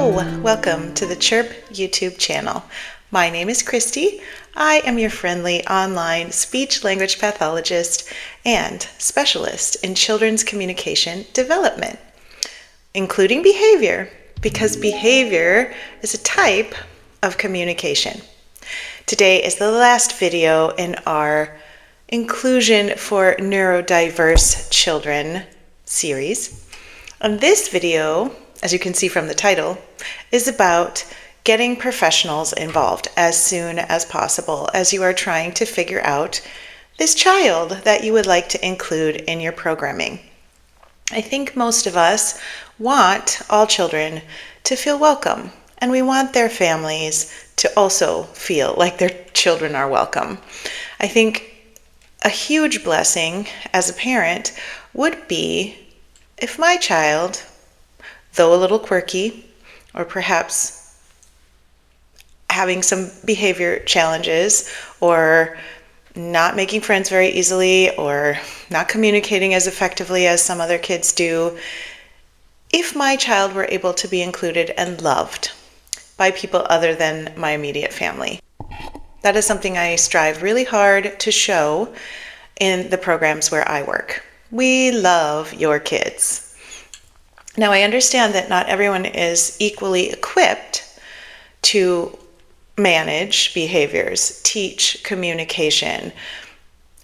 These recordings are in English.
Hello, welcome to the Chirp YouTube channel. My name is Christy. I am your friendly online speech-language pathologist and specialist in children's communication development, including behavior, because behavior is a type of communication. Today is the last video in our Inclusion for Neurodiverse Children series. And this video, as you can see from the title, is about getting professionals involved as soon as possible as you are trying to figure out this child that you would like to include in your programming. I think most of us want all children to feel welcome, and we want their families to also feel like their children are welcome. I think a huge blessing as a parent would be if my child, though a little quirky, or perhaps having some behavior challenges, or not making friends very easily, or not communicating as effectively as some other kids do, if my child were able to be included and loved by people other than my immediate family. That is something I strive really hard to show in the programs where I work. We love your kids. Now, I understand that not everyone is equally equipped to manage behaviors, teach communication,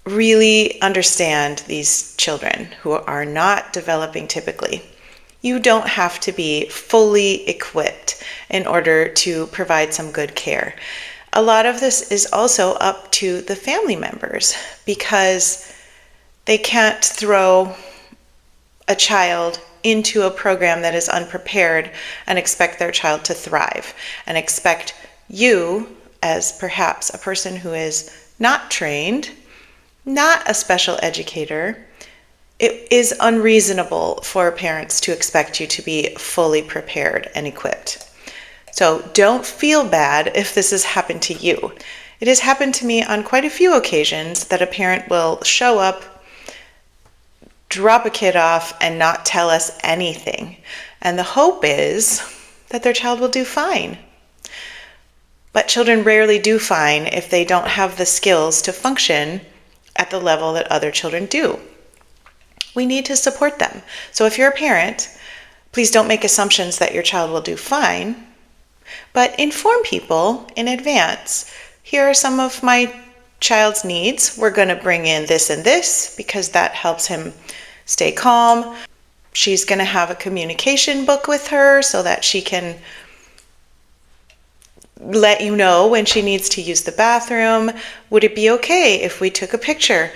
really understand these children who are not developing typically. You don't have to be fully equipped in order to provide some good care. A lot of this is also up to the family members because they can't throw a child into a program that is unprepared and expect their child to thrive, and expect you, as perhaps a person who is not trained, not a special educator. It is unreasonable for parents to expect you to be fully prepared and equipped. So don't feel bad if this has happened to you. It has happened to me on quite a few occasions that a parent will show up, drop a kid off, and not tell us anything. And the hope is that their child will do fine. But children rarely do fine if they don't have the skills to function at the level that other children do. We need to support them. So if you're a parent, please don't make assumptions that your child will do fine, but inform people in advance. Here are some of my child's needs. We're going to bring in this and this because that helps him stay calm. She's going to have a communication book with her so that she can let you know when she needs to use the bathroom. Would it be okay if we took a picture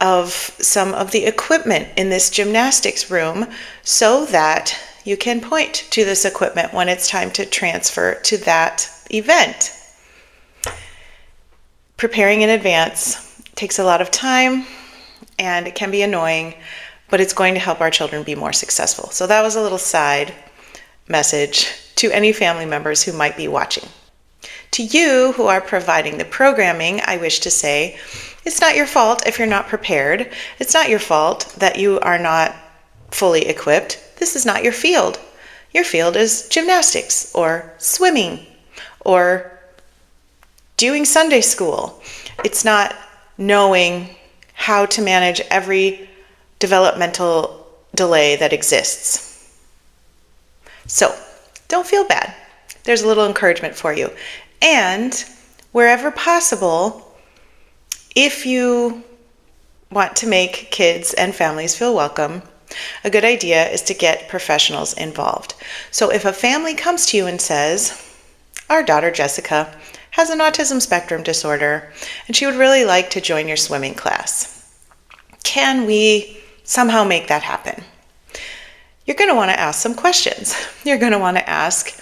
of some of the equipment in this gymnastics room so that you can point to this equipment when it's time to transfer to that event? Preparing in advance takes a lot of time and it can be annoying, but it's going to help our children be more successful. So that was a little side message to any family members who might be watching. To you who are providing the programming, I wish to say, it's not your fault if you're not prepared. It's not your fault that you are not fully equipped. This is not your field. Your field is gymnastics or swimming or doing Sunday school. It's not knowing how to manage every developmental delay that exists. So don't feel bad. There's a little encouragement for you. And wherever possible, if you want to make kids and families feel welcome, a good idea is to get professionals involved. So if a family comes to you and says, our daughter Jessica has an autism spectrum disorder and she would really like to join your swimming class, can we somehow make that happen? You're going to want to ask some questions. You're going to want to ask,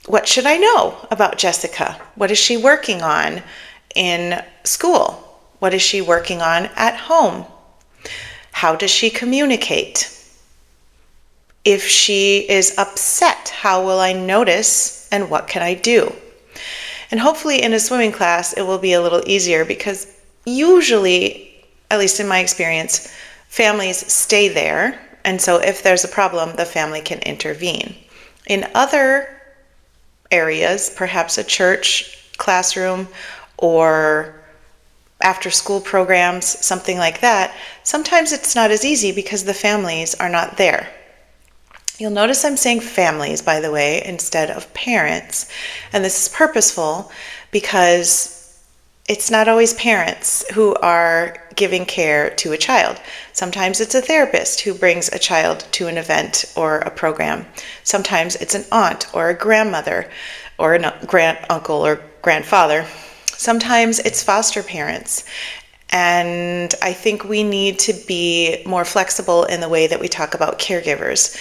what should I know about Jessica? What is she working on in school? What is she working on at home? How does she communicate? If she is upset, how will I notice and what can I do? And hopefully in a swimming class, it will be a little easier because usually, at least in my experience, families stay there And so if there's a problem, the family can intervene. In other areas, perhaps a church, classroom, or after school programs, something like that, sometimes it's not as easy because the families are not there. You'll notice I'm saying families, by the way, instead of parents. And this is purposeful because it's not always parents who are giving care to a child. Sometimes it's a therapist who brings a child to an event or a program. Sometimes it's an aunt or a grandmother or a grand uncle or grandfather. Sometimes it's foster parents. And I think we need to be more flexible in the way that we talk about caregivers,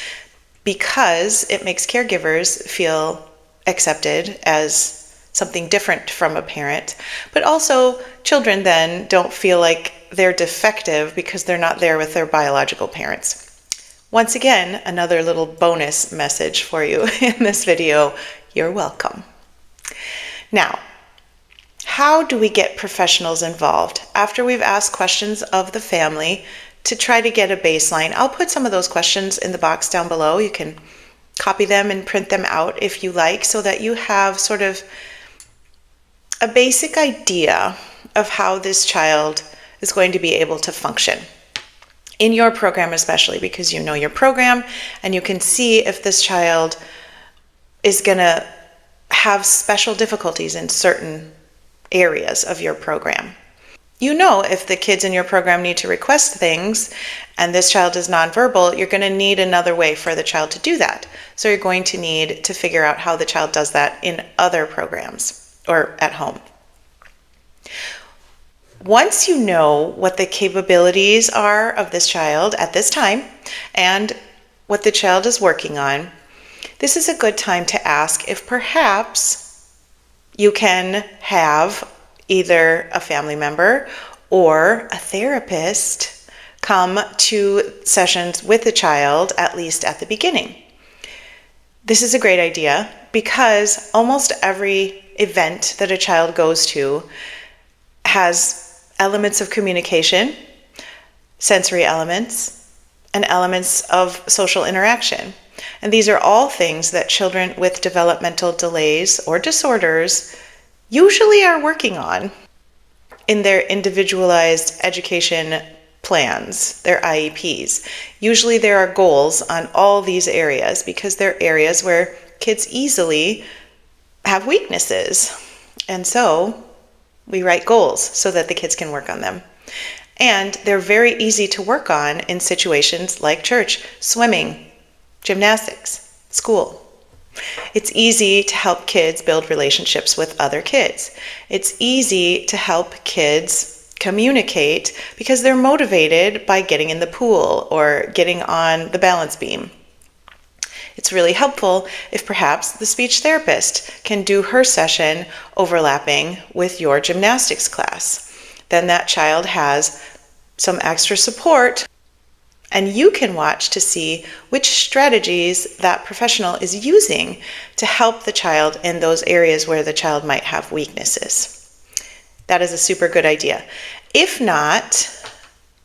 because it makes caregivers feel accepted as something different from a parent. But also, children then don't feel like they're defective because they're not there with their biological parents. Once again, another little bonus message for you in this video. You're welcome. Now, how do we get professionals involved? After we've asked questions of the family to try to get a baseline, I'll put some of those questions in the box down below. You can copy them and print them out if you like, so that you have sort of a basic idea of how this child is going to be able to function in your program, especially because you know your program and you can see if this child is going to have special difficulties in certain areas of your program. You know, if the kids in your program need to request things and this child is nonverbal, you're going to need another way for the child to do that. So you're going to need to figure out how the child does that in other programs or at home. Once you know what the capabilities are of this child at this time and what the child is working on, this is a good time to ask if perhaps you can have either a family member or a therapist come to sessions with the child, at least at the beginning. This is a great idea because almost every event that a child goes to has elements of communication, sensory elements, and elements of social interaction. And these are all things that children with developmental delays or disorders usually are working on in their individualized education plans, their IEPs. Usually there are goals on all these areas because they're areas where kids easily have weaknesses. And so we write goals so that the kids can work on them. And they're very easy to work on in situations like church, swimming, gymnastics, school. It's easy to help kids build relationships with other kids. It's easy to help kids communicate because they're motivated by getting in the pool or getting on the balance beam. It's really helpful if perhaps the speech therapist can do her session overlapping with your gymnastics class. Then that child has some extra support, and you can watch to see which strategies that professional is using to help the child in those areas where the child might have weaknesses. That is a super good idea. If not,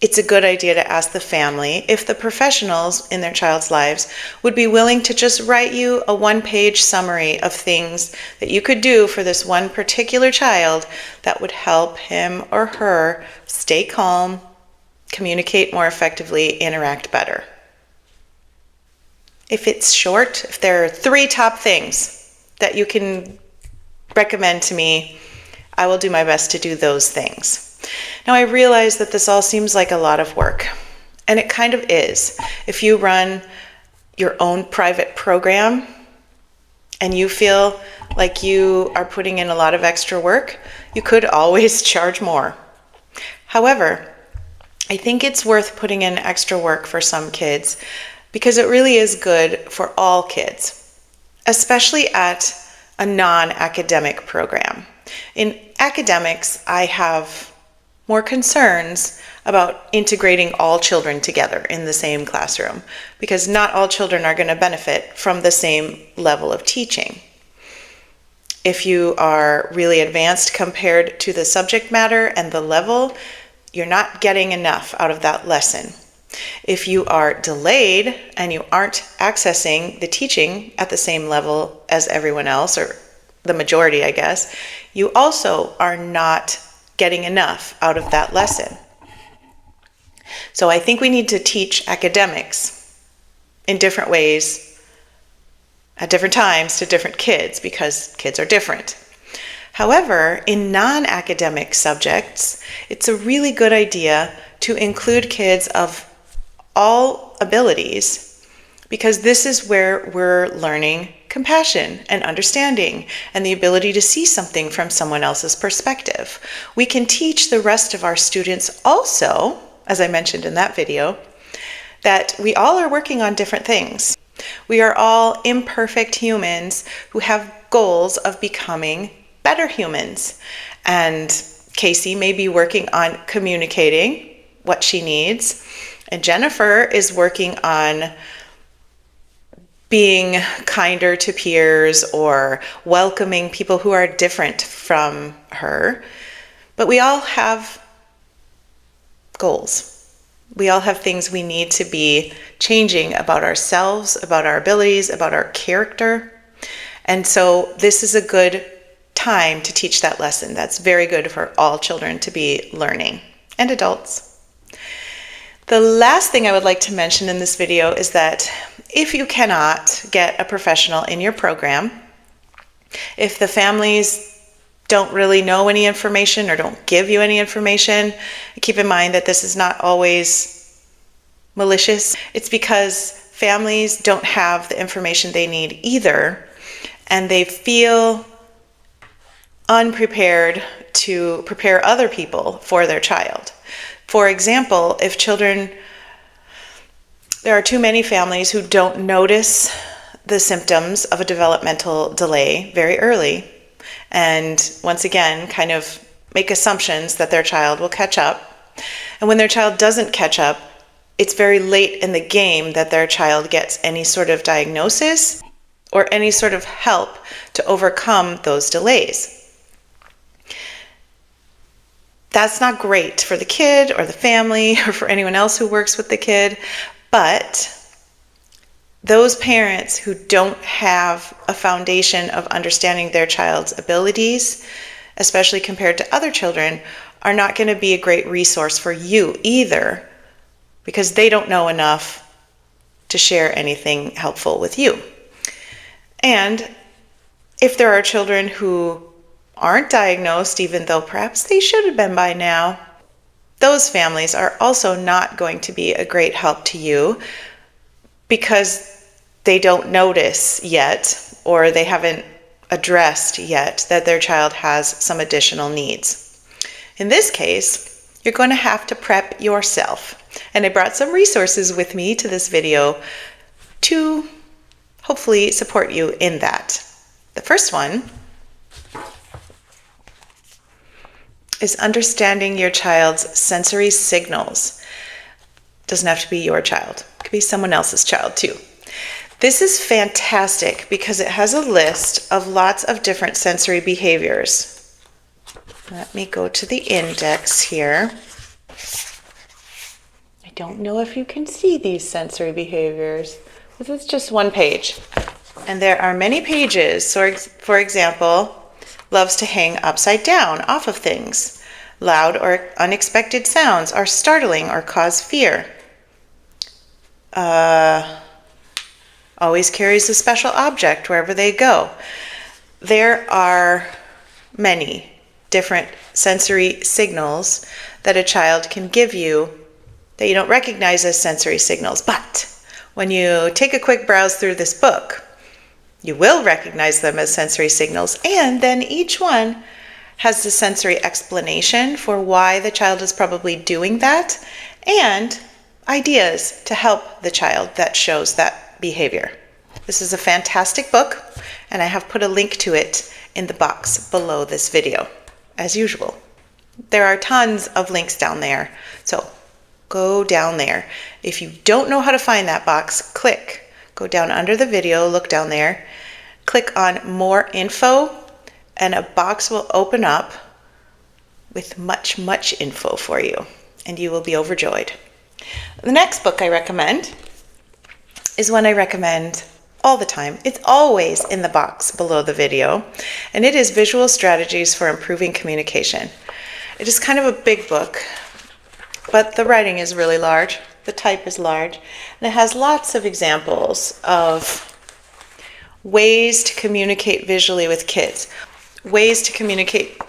it's a good idea to ask the family if the professionals in their child's lives would be willing to just write you a one-page summary of things that you could do for this one particular child that would help him or her stay calm, communicate more effectively, interact better. If it's short, if there are 3 top things that you can recommend to me, I will do my best to do those things. Now, I realize that this all seems like a lot of work, and it kind of is. If you run your own private program and you feel like you are putting in a lot of extra work, you could always charge more. However, I think it's worth putting in extra work for some kids because it really is good for all kids, especially at a non-academic program. In academics, I have more concerns about integrating all children together in the same classroom because not all children are going to benefit from the same level of teaching. If you are really advanced compared to the subject matter and the level, you're not getting enough out of that lesson. If you are delayed and you aren't accessing the teaching at the same level as everyone else, or the majority, I guess, you also are not getting enough out of that lesson. So I think we need to teach academics in different ways at different times to different kids, because kids are different. However, in non-academic subjects, it's a really good idea to include kids of all abilities, because this is where we're learning compassion and understanding and the ability to see something from someone else's perspective. We can teach the rest of our students also, as I mentioned in that video, that we all are working on different things. We are all imperfect humans who have goals of becoming better humans. And Casey may be working on communicating what she needs, and Jennifer is working on being kinder to peers or welcoming people who are different from her. But we all have goals. We all have things we need to be changing about ourselves, about our abilities, about our character. And so this is a good time to teach that lesson. That's very good for all children to be learning, and adults. The last thing I would like to mention in this video is that if you cannot get a professional in your program, if the families don't really know any information or don't give you any information, keep in mind that this is not always malicious. It's because families don't have the information they need either, and they feel unprepared to prepare other people for their child. For example, if there are too many families who don't notice the symptoms of a developmental delay very early, and once again, kind of make assumptions that their child will catch up. And when their child doesn't catch up, it's very late in the game that their child gets any sort of diagnosis or any sort of help to overcome those delays. That's not great for the kid or the family or for anyone else who works with the kid, but those parents who don't have a foundation of understanding their child's abilities, especially compared to other children, are not going to be a great resource for you either, because they don't know enough to share anything helpful with you. And if there are children who aren't diagnosed, even though perhaps they should have been by now, those families are also not going to be a great help to you, because they don't notice yet, or they haven't addressed yet, that their child has some additional needs. In this case, you're going to have to prep yourself. And I brought some resources with me to this video to hopefully support you in that. The first one is understanding your child's sensory signals. Doesn't have to be your child. It could be someone else's child too. This is fantastic because it has a list of lots of different sensory behaviors. Let me go to the index here. I don't know if you can see these sensory behaviors. This is just one page. And there are many pages. So, for example, loves to hang upside down off of things. Loud or unexpected sounds are startling or cause fear. Always carries a special object wherever they go. There are many different sensory signals that a child can give you that you don't recognize as sensory signals. But when you take a quick browse through this book, you will recognize them as sensory signals, and then each one has the sensory explanation for why the child is probably doing that, and ideas to help the child that shows that behavior. This is a fantastic book, and I have put a link to it in the box below this video, as usual. There are tons of links down there, so go down there. If you don't know how to find that box, go down under the video, look down there, click on More Info, and a box will open up with much info for you, and you will be overjoyed. The next book I recommend is one I recommend all the time. It's always in the box below the video, and it is Visual Strategies for Improving Communication. It is kind of a big book, but the writing is really large. The type is large, and it has lots of examples of ways to communicate visually with kids, ways to communicate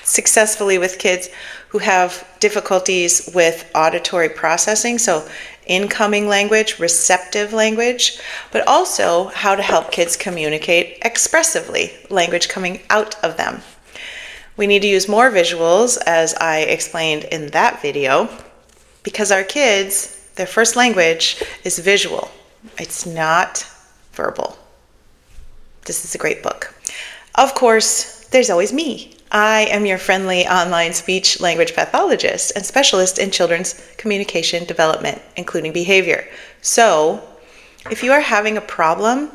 successfully with kids who have difficulties with auditory processing, so incoming language, receptive language, but also how to help kids communicate expressively, language coming out of them. We need to use more visuals, as I explained in that video, because our kids, their first language is visual. It's not verbal. This is a great book. Of course, there's always me. I am your friendly online speech-language pathologist and specialist in children's communication development, including behavior. So, if you are having a problem,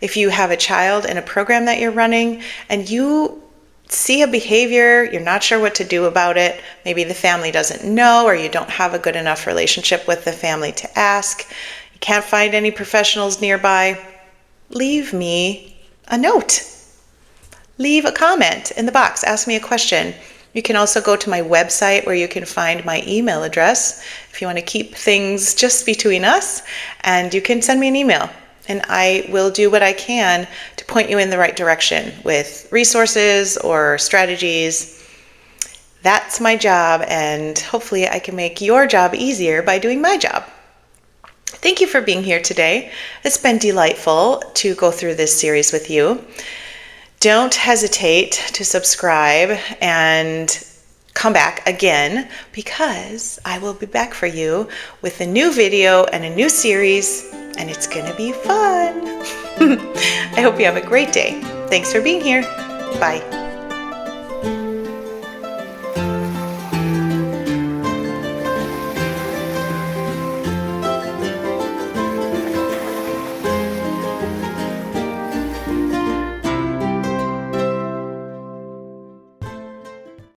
if you have a child in a program that you're running and you see a behavior, you're not sure what to do about it, maybe the family doesn't know or you don't have a good enough relationship with the family to ask, you can't find any professionals nearby, leave me a note. Leave a comment in the box. Ask me a question. You can also go to my website where you can find my email address if you want to keep things just between us, and you can send me an email and I will do what I can to point you in the right direction with resources or strategies. That's my job, and hopefully I can make your job easier by doing my job. Thank you for being here today. It's been delightful to go through this series with you. Don't hesitate to subscribe and come back again, because I will be back for you with a new video and a new series, and it's going to be fun. I hope you have a great day. Thanks for being here. Bye.